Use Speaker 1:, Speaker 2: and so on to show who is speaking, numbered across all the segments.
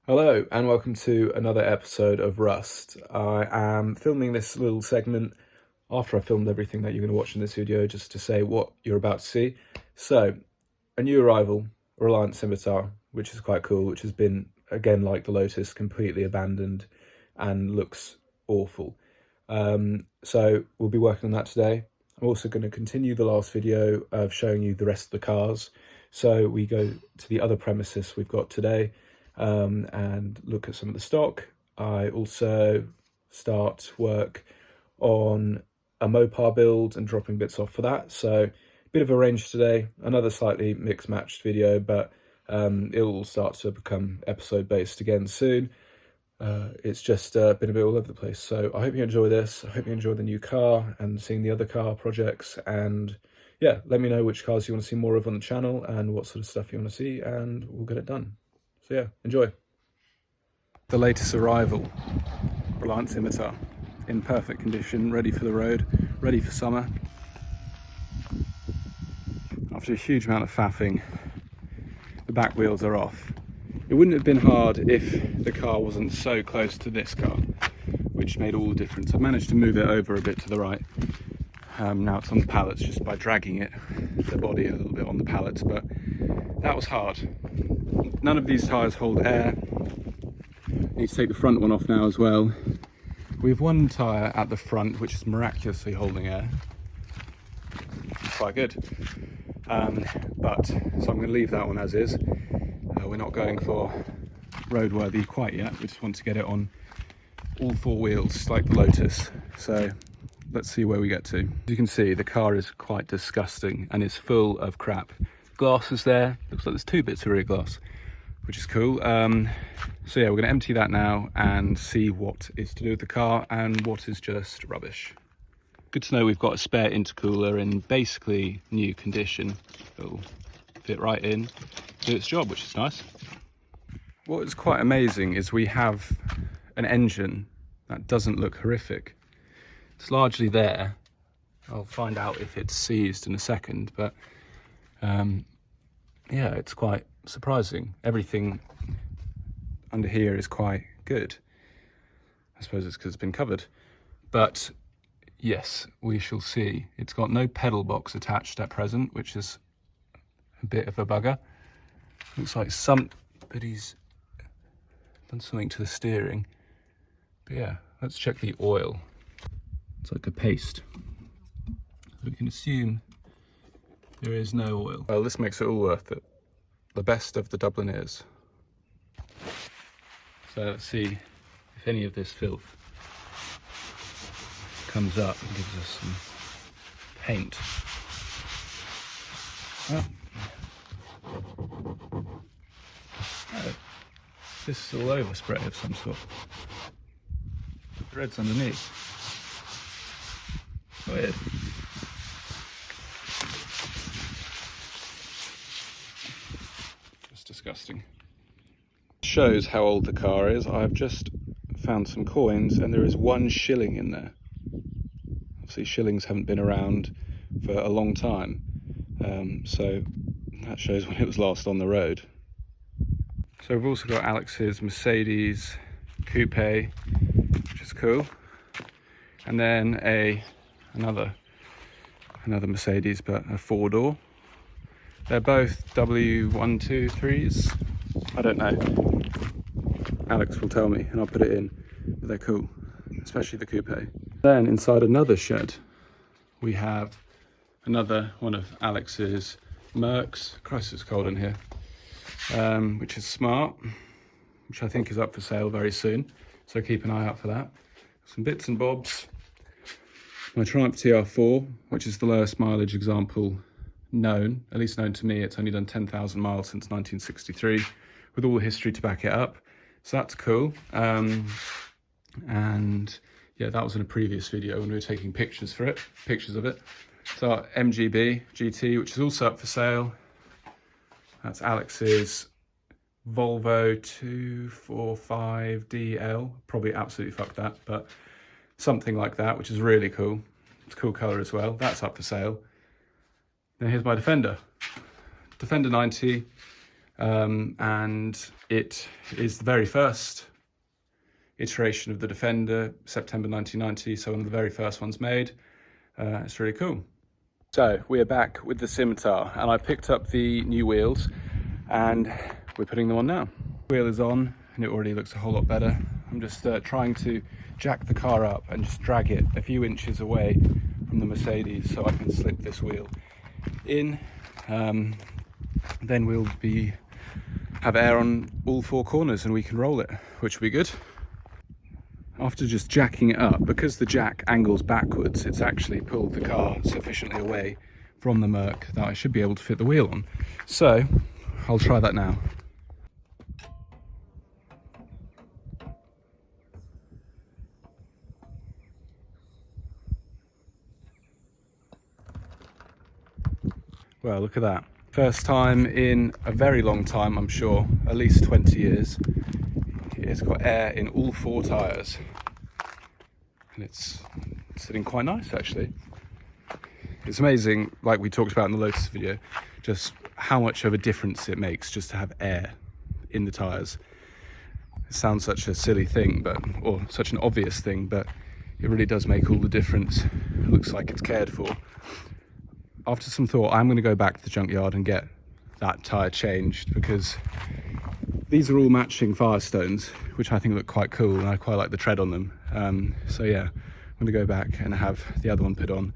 Speaker 1: Hello and welcome to another episode of Rust. I am filming this little segment after I filmed everything that you're going to watch in this video just to say what you're about to see. So, a new arrival, Reliant Scimitar, which is quite cool, which has been, again like the Lotus, completely abandoned and looks awful. So we'll be working on that today. I'm also going to continue the last video of showing you the rest of the cars. So we go to the other premises we've got today. And look at some of the stock. I also start work on a Mopar build and dropping bits off for that. So a bit of a range today, another slightly mixed matched video, but it will start to become episode based again soon. It's just been a bit all over the place. So I hope you enjoy this. I hope you enjoy the new car and seeing the other car projects. And yeah, let me know which cars you want to see more of on the channel and what sort of stuff you want to see, and we'll get it done. So yeah, enjoy. The latest arrival, Reliant Scimitar, in perfect condition, ready for the road, ready for summer. After a huge amount of faffing, the back wheels are off. It wouldn't have been hard if the car wasn't so close to this car, which made all the difference. I managed to move it over a bit to the right. Now it's on the pallets just by dragging it, the body a little bit on the pallets, but that was hard. None of these tyres hold air. Need to take the front one off now as well. We have one tyre at the front which is miraculously holding air. It's quite good. So I'm going to leave that one as is. We're not going for roadworthy quite yet. We just want to get it on all four wheels like the Lotus. So let's see where we get to. As you can see, the car is quite disgusting and is full of crap. Glass is there. Looks like there's two bits of rear glass, which is cool. So yeah, we're going to empty that now and see what is to do with the car and what is just rubbish. Good to know we've got a spare intercooler in basically new condition. It'll fit right in, do its job, which is nice. What is quite amazing is we have an engine that doesn't look horrific. It's largely there. I'll find out if it's seized in a second, but yeah, it's quite surprising. Everything under here is quite good. I suppose it's because it's been covered. But yes, we shall see. It's got no pedal box attached at present, which is a bit of a bugger. Looks like somebody's done something to the steering. But yeah, let's check the oil. It's like a paste. We can assume there is no oil. Well, this makes it all worth it. The best of the Dublineers. So let's see if any of this filth comes up and gives us some paint. Oh, this is all over spray of some sort. Threads underneath. Weird. Disgusting. Shows how old the car is. I've just found some coins and there is 1 shilling in there. Obviously shillings haven't been around for a long time, so that shows when it was last on the road. So we've also got Alex's Mercedes coupe, which is cool, and then another Mercedes, but a 4-door. They're both W123s. I don't know. Alex will tell me and I'll put it in. But they're cool, especially the coupe. Then inside another shed, we have another one of Alex's Mercs. Christ, it's cold in here. Which is smart, which I think is up for sale very soon. So keep an eye out for that. Some bits and bobs. My Triumph TR4, which is the lowest mileage example known, at least known to me. It's only done 10,000 miles since 1963, with all the history to back it up. So that's cool. And yeah, that was in a previous video when we were taking pictures of it. So our MGB GT, which is also up for sale. That's Alex's Volvo 245DL. Probably absolutely fucked that, but something like that, which is really cool. It's a cool colour as well. That's up for sale. Then here's my Defender. Defender 90. and it is the very first iteration of the Defender, September 1990, so one of the very first ones made. It's really cool. So we're back with the Scimitar, and I picked up the new wheels and we're putting them on now. The wheel is on and it already looks a whole lot better. I'm just trying to jack the car up and just drag it a few inches away from the Mercedes so I can slip this wheel in. Then we'll have air on all four corners and we can roll it, which will be good. After just jacking it up, because the jack angles backwards, it's actually pulled the car sufficiently away from the Merc that I should be able to fit the wheel on. So I'll try that now. Well, look at that. First time in a very long time, I'm sure, at least 20 years. It's got air in all four tyres. And it's sitting quite nice, actually. It's amazing, like we talked about in the Lotus video, just how much of a difference it makes just to have air in the tyres. It sounds such a silly thing, or such an obvious thing, but it really does make all the difference. It looks like it's cared for. After some thought, I'm going to go back to the junkyard and get that tyre changed, because these are all matching Firestones, which I think look quite cool, and I quite like the tread on them. So yeah, I'm going to go back and have the other one put on.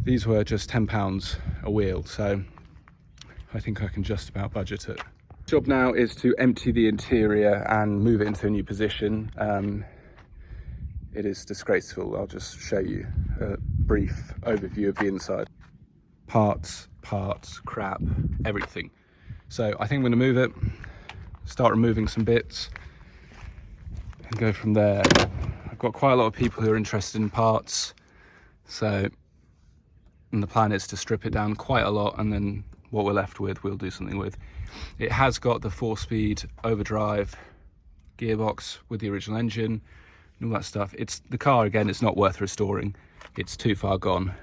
Speaker 1: These were just £10 a wheel, so I think I can just about budget it. The job now is to empty the interior and move it into a new position. It is disgraceful. I'll just show you a brief overview of the inside. Parts, crap, everything. So I think I'm going to move it, start removing some bits and go from there. I've got quite a lot of people who are interested in parts, and the plan is to strip it down quite a lot, and then what we're left with we'll do something with. It has got the 4-speed overdrive gearbox with the original engine and all that stuff. The car, again, it's not worth restoring. It's too far gone.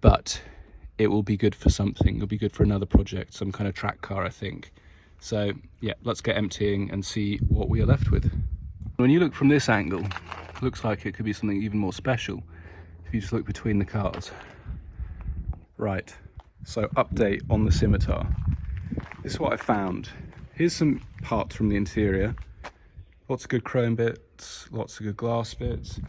Speaker 1: But it will be good for something. It'll be good for another project, some kind of track car, I think. So yeah, let's get emptying and see what we are left with. When you look from this angle, it looks like it could be something even more special if you just look between the cars. Right, so update on the Scimitar. This is what I found. Here's some parts from the interior. Lots of good chrome bits, lots of good glass bits.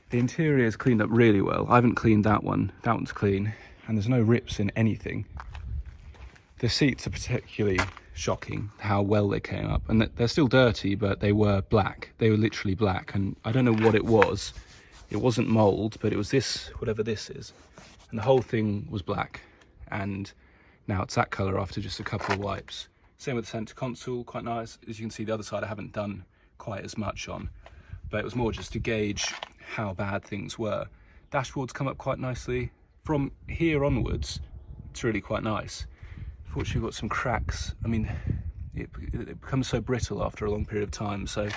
Speaker 1: The interior is cleaned up really well. I haven't cleaned that one. That one's clean, and there's no rips in anything. The seats are particularly shocking, how well they came up. And they're still dirty, but they were black. They were literally black, and I don't know what it was. It wasn't mold, but it was this, whatever this is. And the whole thing was black, and now it's that colour after just a couple of wipes. Same with the centre console, quite nice. As you can see, the other side I haven't done quite as much on, but it was more just to gauge how bad things were. Dashboard's come up quite nicely. From here onwards, it's really quite nice. Fortunately, we've got some cracks. I mean, it becomes so brittle after a long period of time, so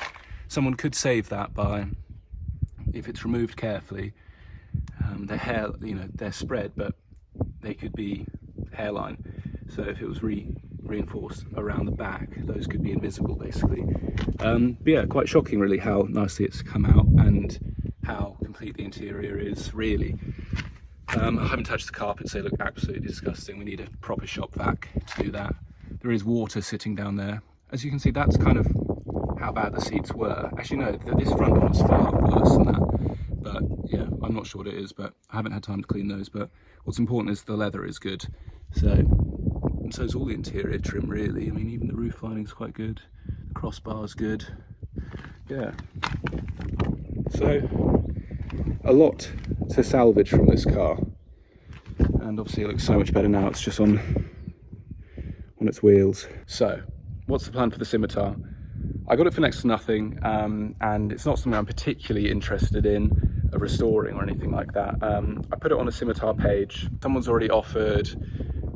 Speaker 1: someone could save that by, if it's removed carefully, they're spread, but they could be hairline. So if it was reinforced around the back, those could be invisible, basically. But yeah, quite shocking really how nicely it's come out and how complete the interior is, really. I haven't touched the carpets, they look absolutely disgusting. We need a proper shop vac to do that. There is water sitting down there. As you can see, that's kind of how bad the seats were. Actually no, this front one was far worse than that. But yeah, I'm not sure what it is, but I haven't had time to clean those. But what's important is the leather is good. And so is all the interior trim, really. I mean, even the roof lining's quite good. The crossbar's good. Yeah. So, a lot to salvage from this car. And obviously it looks so much better now. It's just on its wheels. So, what's the plan for the Scimitar? I got it for next to nothing, and it's not something I'm particularly interested in restoring or anything like that. I put it on a Scimitar page. Someone's already offered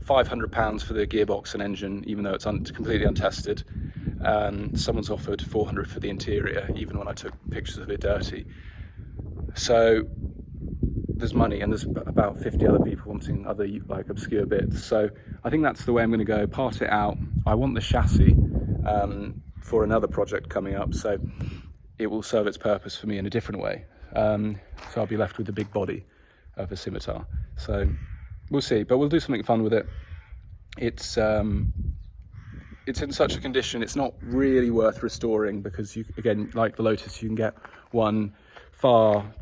Speaker 1: £500 for the gearbox and engine, even though it's completely untested. Someone's offered £400 for the interior, even when I took pictures of it dirty. So there's money, and there's about 50 other people wanting other like obscure bits. So I think that's the way I'm going to go. Part it out. I want the chassis for another project coming up, so it will serve its purpose for me in a different way. So I'll be left with the big body of a Scimitar. So we'll see, but we'll do something fun with it. It's in such a condition, it's not really worth restoring, because you, again, like the Lotus, you can get one far,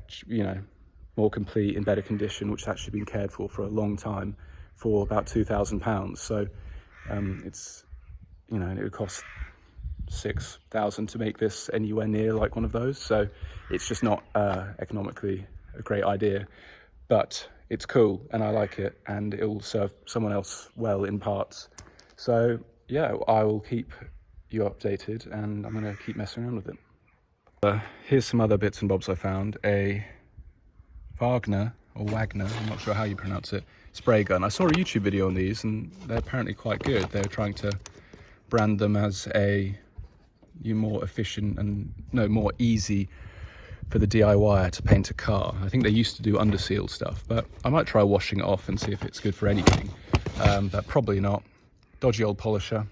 Speaker 1: more complete, in better condition, which has actually been cared for a long time, for about £2,000. So it's, it would cost 6,000 to make this anywhere near like one of those. So it's just not economically a great idea, but it's cool and I like it, and it will serve someone else well in parts. So yeah, I will keep you updated, and I'm going to keep messing around with it. Here's some other bits and bobs I found. A Wagner, I'm not sure how you pronounce it, spray gun. I saw a YouTube video on these, and they're apparently quite good. They're trying to brand them as more efficient and more easy for the DIYer to paint a car. I think they used to do underseal stuff, but I might try washing it off and see if it's good for anything, but probably not. Dodgy old polisher.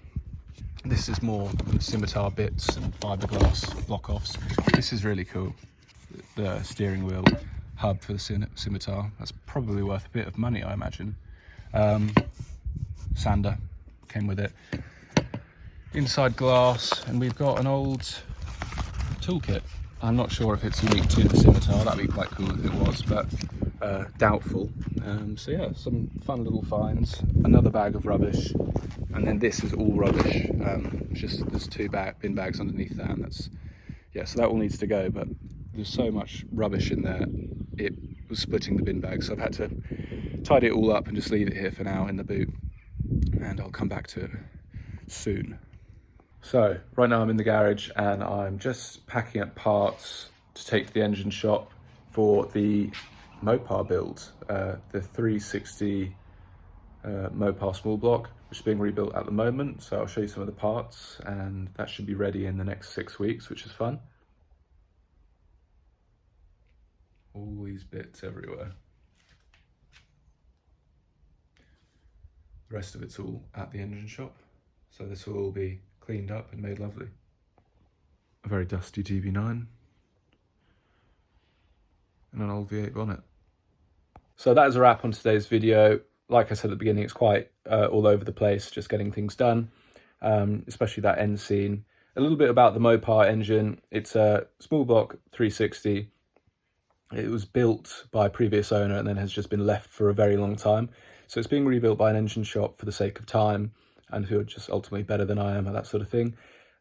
Speaker 1: This is more Scimitar bits and fiberglass block-offs. This is really cool. The steering wheel hub for the Scimitar. That's probably worth a bit of money, I imagine. Sander came with it. Inside glass, and we've got an old toolkit. I'm not sure if it's unique to the Scimitar. That'd be quite cool if it was, but doubtful. So yeah, some fun little finds. Another bag of rubbish, and then this is all rubbish. Just there's two bin bags underneath that, and so that all needs to go. But there's so much rubbish in there, it was splitting the bin bag, so I've had to tidy it all up and just leave it here for now in the boot, and I'll come back to it soon. So right now I'm in the garage, and I'm just packing up parts to take to the engine shop for the Mopar build, the 360 Mopar small block, which is being rebuilt at the moment. So I'll show you some of the parts, and that should be ready in the next 6 weeks, which is fun. All these bits everywhere. The rest of it's all at the engine shop, so this will all be cleaned up and made lovely. A very dusty DB9 and an old V8 bonnet. So that is a wrap on today's video. Like I said at the beginning, it's quite all over the place, just getting things done, especially that end scene. A little bit about the Mopar engine. It's a small block 360. It was built by a previous owner and then has just been left for a very long time. So it's being rebuilt by an engine shop for the sake of time, and who are just ultimately better than I am at that sort of thing.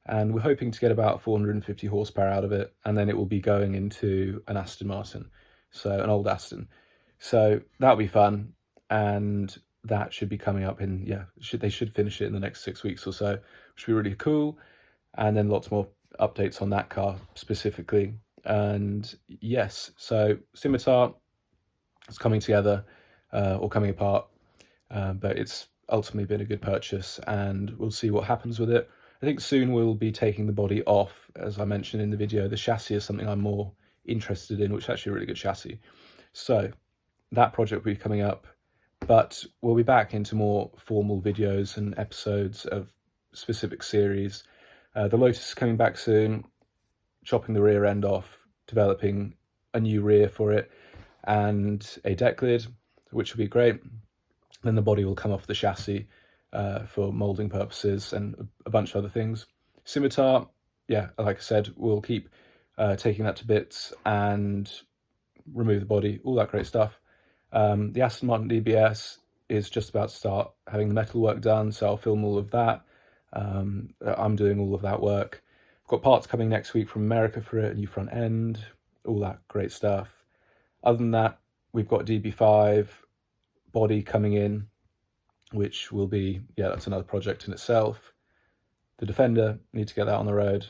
Speaker 1: And we're hoping to get about 450 horsepower out of it, and then it will be going into an Aston Martin, so an old Aston. So that'll be fun, and that should be coming up in, they should finish it in the next 6 weeks or so, which will be really cool. And then lots more updates on that car specifically. And yes, so Scimitar is coming together, or coming apart, but it's ultimately been a good purchase, and we'll see what happens with it. I think soon we'll be taking the body off. As I mentioned in the video, the chassis is something I'm more interested in, which is actually a really good chassis. So that project will be coming up, but we'll be back into more formal videos and episodes of specific series. The Lotus is coming back soon, chopping the rear end off, developing a new rear for it, and a deck lid, which will be great. Then the body will come off the chassis for moulding purposes and a bunch of other things. Scimitar, like I said, we'll keep taking that to bits and remove the body, all that great stuff. The Aston Martin DBS is just about to start having the metal work done, so I'll film all of that. I'm doing all of that work. I've got parts coming next week from America for it, a new front end, all that great stuff. Other than that, we've got DB5 body coming in, which will be, that's another project in itself. The Defender, need to get that on the road,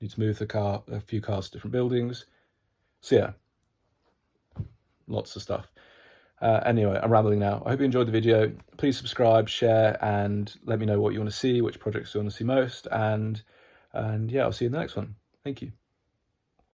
Speaker 1: need to move a few cars to different buildings. So lots of stuff. Anyway, I'm rambling now. I hope you enjoyed the video. Please subscribe, share, and let me know what you want to see, which projects you want to see most, and I'll see you in the next one. Thank you.